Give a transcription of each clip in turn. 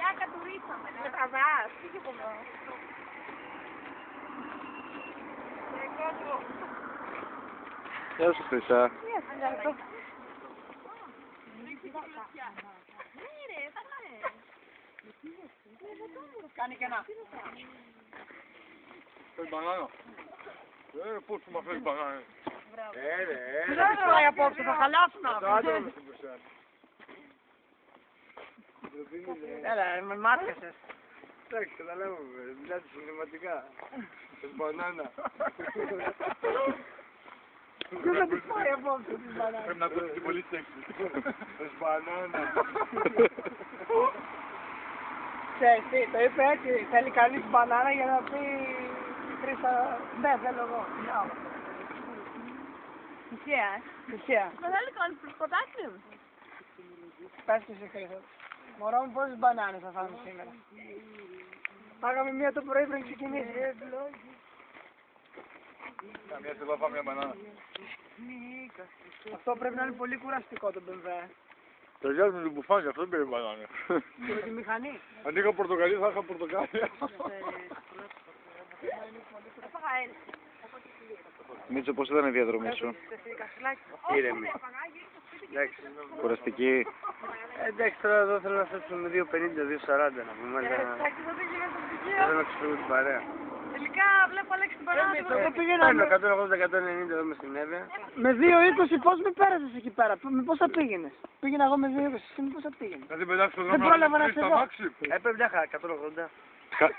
πλάκα του ρίξαμε. Με τραβάς, τι και πω. Γεια σου Χρυσά. Κάνει και ένα. Φέρει μπανάνα. Πώς σου μαθαίνει μπανάνα. Τι δεν τρώει απόψε, θα χαλάσουν. Έλα, με μάρκασες. Εντάξει, καταλάβω, μιλάτε συναισθηματικά. Θες μπανάνα. Τι δεν της πάει απόψε τις μπανάνες. Πρέπει να ακούσεις την πολύ σεξι. Θες μπανάνα. Ξέρεις τι, το είπε έτσι, θέλει κανείς μπανάνα για να πει Χρήσα, ναι θέλω εγώ. Τυχαία, τυχαία. Δεν θέλει κανείς προσκοτάκι μου. Πες του εσύ Χρήσα. Μωρό μου πόσες μπανάνες θα φάμε σήμερα. Πάγαμε μία το πρωί πριν ξεκινήσει. Καμιά στιγμή φάμε μια μπανάνα. Αυτό πρέπει να είναι πολύ κουραστικό το BMW. Ταιριάζει με την μπουφάνη, αυτό δεν πήρε μπανάνα. Και με τη μηχανή. Αν είχα πορτοκαλί θα είχα πορτοκάλι. Μίτσο, πώς ήταν η διαδρομή σου? Ήρεμη. Εντάξει. Κουραστική. Εντάξει, τώρα εδώ θέλω να θέσουμε 2.50, 2.40 να πούμε, αλλά θέλω να ξεφύγω την παρέα. Τελικά βλέπω Αλέξη την παράδοση. Εγώ πήγαινα Παίρνω 180-190 εδώ με στην Εύβοια. με 2.20, πώς με πέρασες εκεί πέρα, με πώς θα πήγαινες. Πήγαινα εγώ με 2.20, εσύ με πώς θα πήγαινες. Να την πετάξω τον Δεν πρόλαβα να σε δω. Έπρεπε μια χαρά, 180.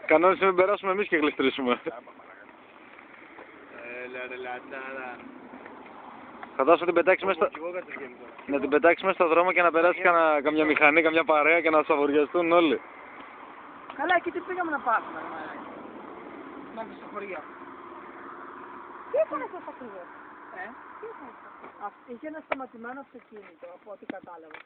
Κανόνισε να μην περάσουμε εμείς και γλιστρήσουμε. Έλα ρε λατάρα. Φαντάσου να την πετάξεις μέσα να την πετάξεις μέσα στο δρόμο και να περάσει καμιά μηχανή, καμιά παρέα και να σαβουριαστούν όλοι. Καλά, εκεί τι πήγαμε να πάρουμε. Μέχρι στο χωριό. Τι έκανε αυτό ακριβώς. Είχε ένα σταματημένο αυτοκίνητο, από ό,τι κατάλαβα.